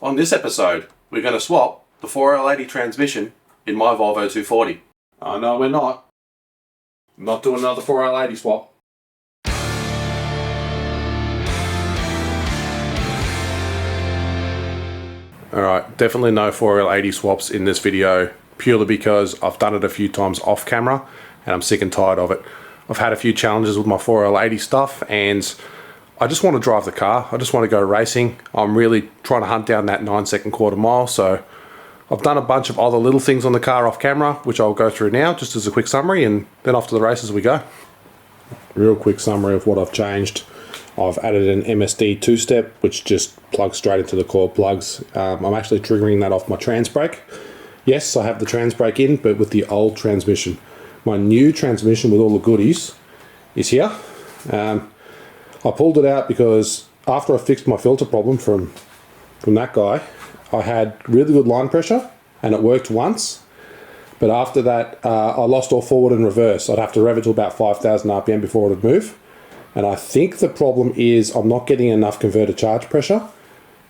On this episode, we're going to swap the 4L80 transmission in my Volvo 240. Oh no, we're not. I'm not doing another 4L80 swap. Alright, definitely no 4L80 swaps in this video, purely because I've done it a few times off camera and I'm sick and tired of it. I've had a few challenges with my 4L80 stuff and I just want to drive the car. I just want to go racing. I'm really trying to hunt down that 9-second quarter mile, so I've done a bunch of other little things on the car off camera, which I'll go through now just as a quick summary, and then off to the races we go. Real quick summary of what I've changed. I've added an MSD two-step, which just plugs straight into the cord plugs. I'm actually triggering that off my trans brake. Yes, I have the trans brake in, but with the old transmission. My new transmission with all the goodies is here. I pulled it out because after I fixed my filter problem from that guy, I had really good line pressure and it worked once. But after that, I lost all forward and reverse. I'd have to rev it to about 5,000 RPM before it would move. And I think the problem is I'm not getting enough converter charge pressure,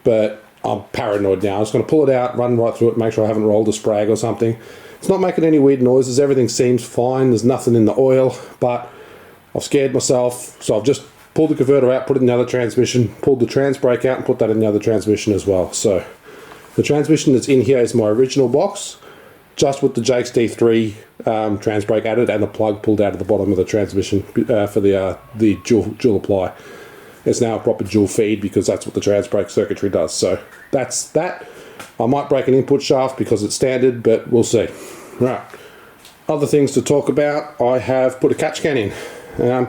but I'm paranoid now. I'm just going to pull it out, run right through it, make sure I haven't rolled a sprag or something. It's not making any weird noises. Everything seems fine. There's nothing in the oil, but I've scared myself. So I've just pulled the converter out, put it in the other transmission, pulled the trans brake out and put that in the other transmission as well. So the transmission that's in here is my original box, just with the Jakes D3 trans brake added and the plug pulled out of the bottom of the transmission for the dual apply. It's now a proper dual feed because that's what the trans brake circuitry does. So that's that. I might break an input shaft because it's standard, but we'll see. Right. Other things to talk about, I have put a catch can in.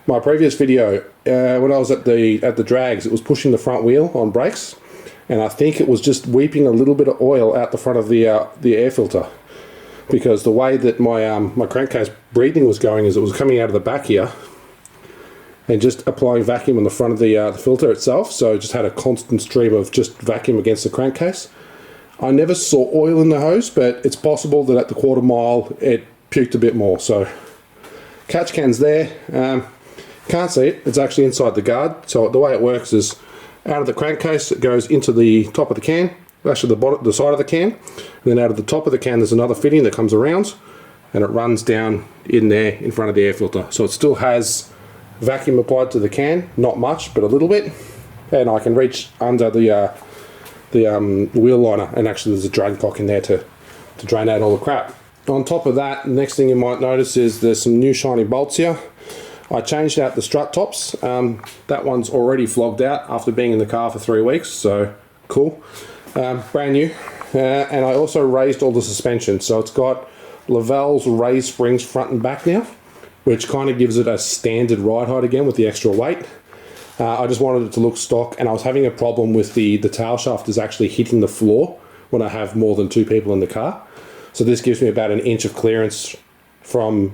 My previous video, when I was at the drags, it was pushing the front wheel on brakes, and I think it was just weeping a little bit of oil out the front of the air filter, because the way that my crankcase breathing was going is it was coming out of the back here and just applying vacuum on the front of the filter itself, so it just had a constant stream of just vacuum against the crankcase. I never saw oil in the hose, but it's possible that at the quarter mile it puked a bit more. So catch can's there. Can't see it, it's actually inside the guard. So the way it works is out of the crankcase it goes into the top of the can, actually the side of the can, and then out of the top of the can there's another fitting that comes around and it runs down in there in front of the air filter. So it still has vacuum applied to the can, not much but a little bit, and I can reach under the wheel liner, and actually there's a drain cock in there to drain out all the crap. On top of that, the next thing you might notice is there's some new shiny bolts here. I changed out the strut tops. That one's already flogged out after being in the car for 3 weeks, so cool. Brand new. And I also raised all the suspension, so it's got Lavelle's raised springs front and back now, which kind of gives it a standard ride height again with the extra weight. I just wanted it to look stock, and I was having a problem with the tail shaft is actually hitting the floor when I have more than 2 people in the car. So this gives me about 1 inch of clearance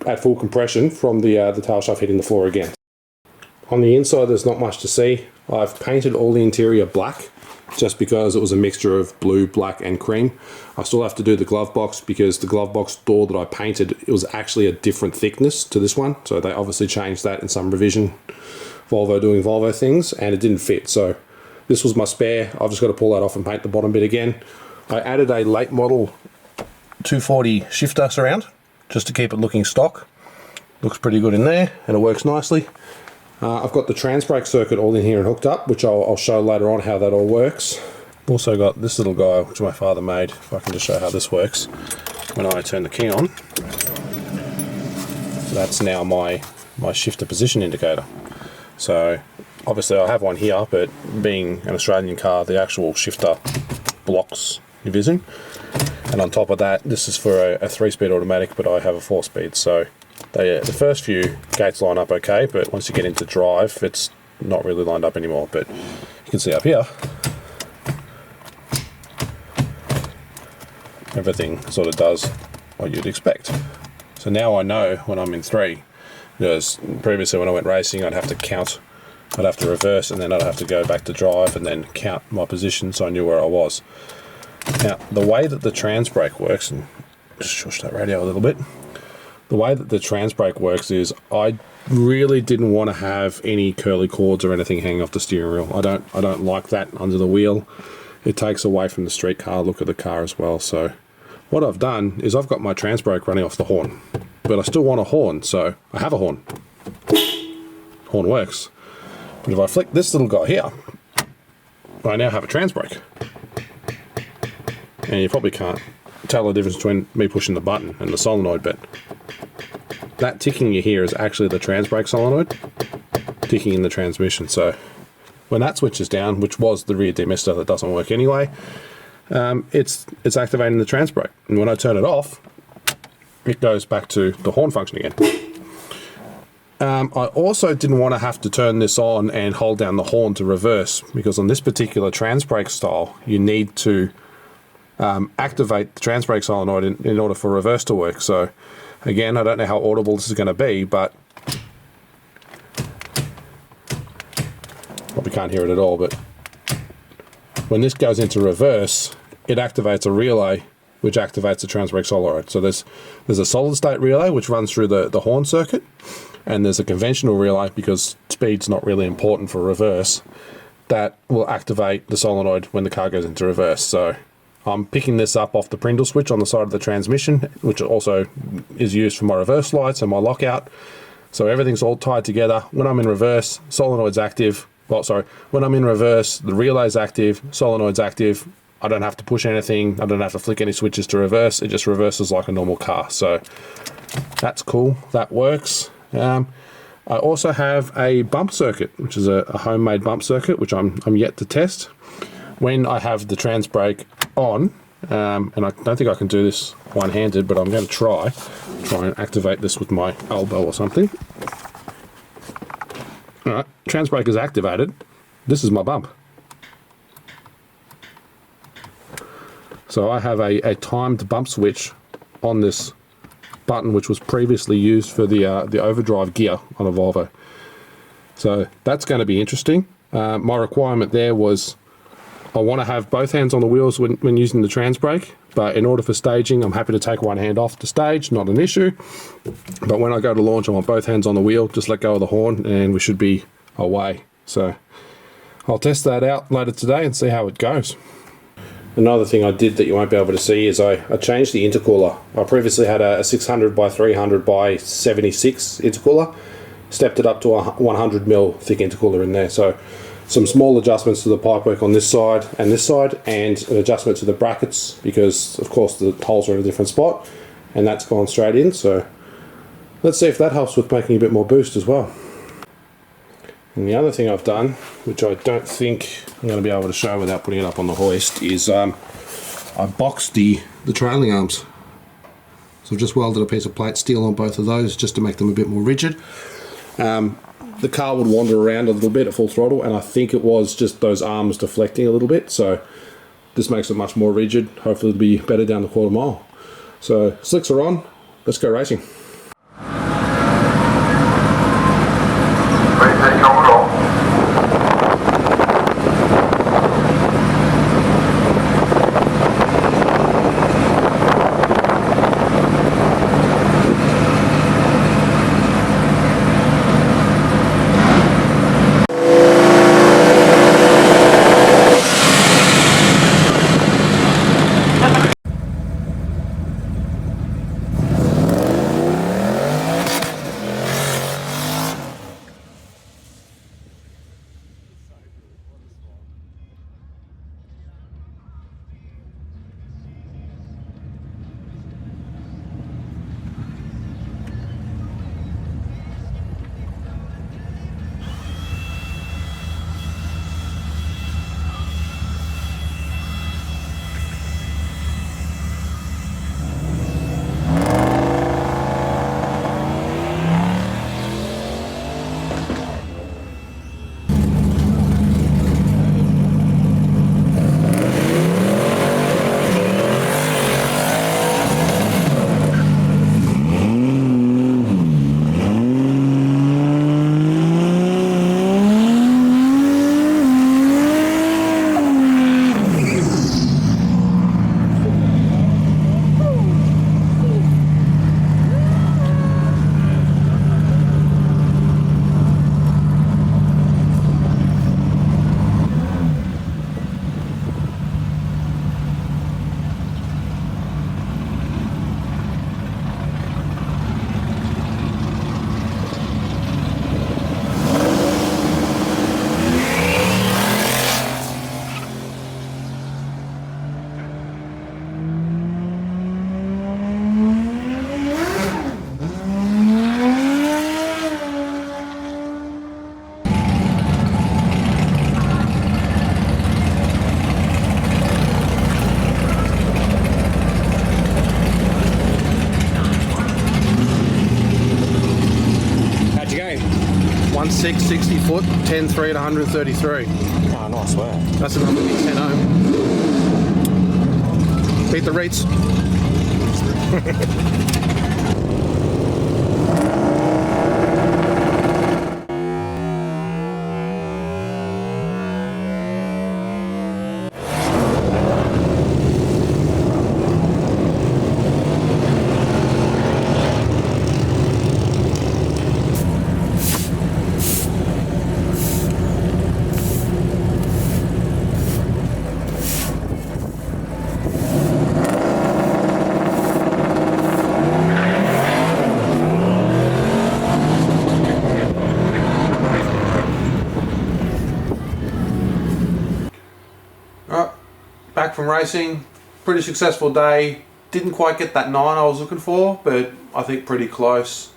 at full compression from the tail shaft hitting the floor again. On the inside there's not much to see. I've painted all the interior black just because it was a mixture of blue, black and cream. I still have to do the glove box because the glove box door that I painted, it was actually a different thickness to this one, so they obviously changed that in some revision, Volvo doing Volvo things, and it didn't fit. So this was my spare. I've just got to pull that off and paint the bottom bit again. I added a late model 240 shifter surround just to keep it looking stock. Looks pretty good in there and it works nicely. I've got the trans brake circuit all in here and hooked up, which I'll show later on how that all works. Also got this little guy which my father made, if I can just show how this works. When I turn the key on, that's now my shifter position indicator. So obviously I have one here, but being an Australian car, the actual shifter blocks your vision. And on top of that, this is for a 3-speed automatic, but I have a 4-speed. So the first few gates line up okay, but once you get into drive, it's not really lined up anymore. But you can see up here, everything sort of does what you'd expect. So now I know when I'm in 3, because previously when I went racing, I'd have to count, I'd have to reverse, and then I'd have to go back to drive and then count my position so I knew where I was. Now, the way that the trans brake works, and just shush that radio a little bit, the way that the trans brake works is I really didn't want to have any curly cords or anything hanging off the steering wheel. I don't like that under the wheel. it takes away from the street car look of the car as well. So what I've done is I've got my trans brake running off the horn, but I still want a horn, so I have a horn. Horn works. But if I flick this little guy here, I now have a trans brake. And you probably can't tell the difference between me pushing the button and the solenoid, but that ticking you hear is actually the trans brake solenoid ticking in the transmission. So when that switches down, which was the rear demister that doesn't work anyway, it's activating the trans brake. And when I turn it off, it goes back to the horn function again. I also didn't want to have to turn this on and hold down the horn to reverse, because on this particular trans brake style, you need to activate the trans brake solenoid in order for reverse to work. So again, I don't know how audible this is going to be, but probably can't hear it at all, but when this goes into reverse, it activates a relay which activates the trans brake solenoid. So there's a solid state relay which runs through the horn circuit, and there's a conventional relay, because speed's not really important for reverse, that will activate the solenoid when the car goes into reverse. So I'm picking this up off the Prindle switch on the side of the transmission, which also is used for my reverse lights and my lockout. So everything's all tied together. When I'm in reverse, solenoid's active. Well, sorry, when I'm in reverse, the relay's active, solenoid's active. I don't have to push anything. I don't have to flick any switches to reverse. It just reverses like a normal car. So that's cool. That works. I also have a bump circuit, which is a homemade bump circuit, which I'm yet to test. When I have the trans brake on, and I don't think I can do this one-handed, but I'm going to try and activate this with my elbow or something. Alright, trans brake is activated. This is my bump. So I have a timed bump switch on this button, which was previously used for the overdrive gear on a Volvo. So that's going to be interesting. My requirement there was I want to have both hands on the wheels when using the trans brake, but in order for staging, I'm happy to take one hand off to stage, not an issue. But when I go to launch, I want both hands on the wheel, just let go of the horn, and we should be away. So I'll test that out later today and see how it goes. Another thing I did that you won't be able to see is I changed the intercooler. I previously had a 600 by 300 by 76 intercooler, stepped it up to a 100mm thick intercooler in there. So some small adjustments to the pipework on this side, and an adjustment to the brackets, because of course the holes are in a different spot, and that's gone straight in. So let's see if that helps with making a bit more boost as well. And the other thing I've done, which I don't think I'm going to be able to show without putting it up on the hoist, is I boxed the trailing arms. So I've just welded a piece of plate steel on both of those just to make them a bit more rigid. The car would wander around a little bit at full throttle, and I think it was just those arms deflecting a little bit, so this makes it much more rigid. Hopefully it'll be better down the quarter mile. So slicks are on, let's go racing. 1.6, 60 foot, 10.3 at 133. Oh, nice work. That's enough to be 10 ohm. Beat the rates. Back from racing, pretty successful day. Didn't quite get that 9 I was looking for, but I think pretty close.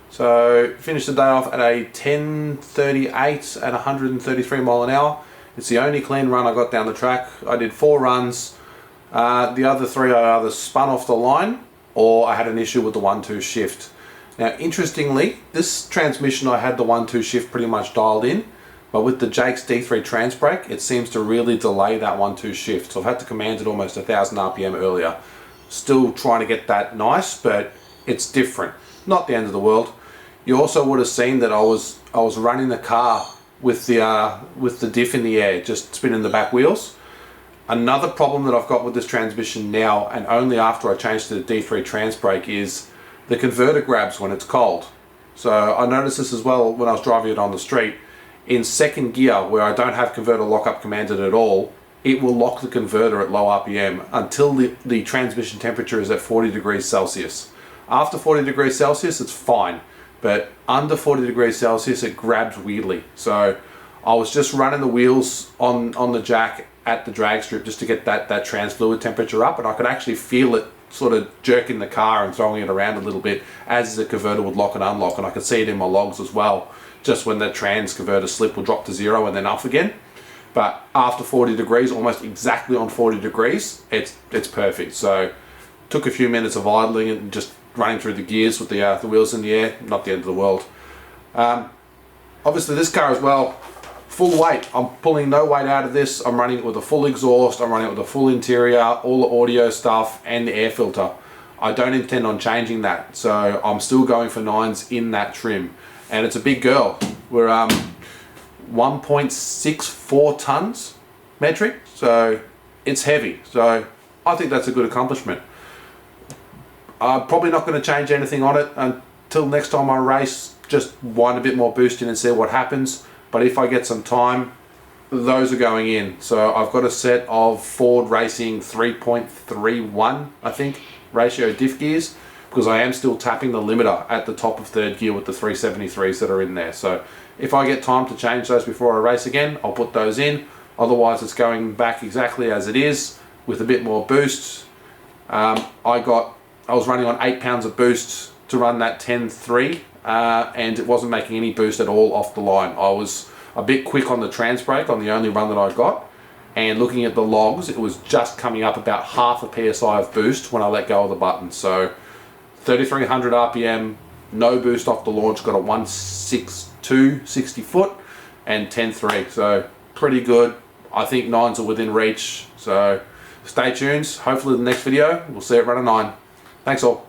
So finished the day off at a 10.38 at 133 mile an hour. It's the only clean run I got down the track. I did 4 runs. The other 3 I either spun off the line or I had an issue with the 1-2 shift. Now interestingly, this transmission I had the 1-2 shift pretty much dialed in. But with the Jake's D3 trans brake, it seems to really delay that 1-2 shift. So I've had to command it almost 1,000 RPM earlier. Still trying to get that nice, but it's different. Not the end of the world. You also would have seen that I was running the car with the diff in the air, just spinning the back wheels. Another problem that I've got with this transmission now, and only after I changed to the D3 trans brake, is the converter grabs when it's cold. So I noticed this as well when I was driving it on the street. In second gear, where I don't have converter lockup commanded at all, it will lock the converter at low RPM until the transmission temperature is at 40 degrees Celsius. After 40 degrees Celsius, it's fine, but under 40 degrees Celsius, it grabs weirdly. So I was just running the wheels on the jack at the drag strip just to get that trans fluid temperature up, and I could actually feel it sort of jerking the car and throwing it around a little bit as the converter would lock and unlock, and I could see it in my logs as well. Just when the trans converter slip will drop to 0 and then off again. But after 40 degrees, almost exactly on 40 degrees, it's perfect. So took a few minutes of idling and just running through the gears with the wheels in the air. Not the end of the world. Obviously this car as well, full weight. I'm pulling no weight out of this. I'm running it with a full exhaust. I'm running it with a full interior, all the audio stuff and the air filter. I don't intend on changing that. So I'm still going for 9's in that trim. And it's a big girl. We're 1.64 tons metric, so it's heavy. So I think that's a good accomplishment. I'm probably not going to change anything on it until next time I race. Just wind a bit more boost in and see what happens. But if I get some time, those are going in. So I've got a set of Ford Racing 3.31, I think, ratio diff gears, because I am still tapping the limiter at the top of third gear with the 373s that are in there. So if I get time to change those before I race again, I'll put those in. Otherwise it's going back exactly as it is with a bit more boost. I was running on 8 pounds of boost to run that 10.3 and it wasn't making any boost at all off the line. I was a bit quick on the trans brake on the only run that I got, and looking at the logs, it was just coming up about half a PSI of boost when I let go of the button. So 3,300 RPM, no boost off the launch, got a 1.62 60 foot and 10.3, so pretty good. I think 9's are within reach, so stay tuned. Hopefully the next video we'll see it run a 9. Thanks all.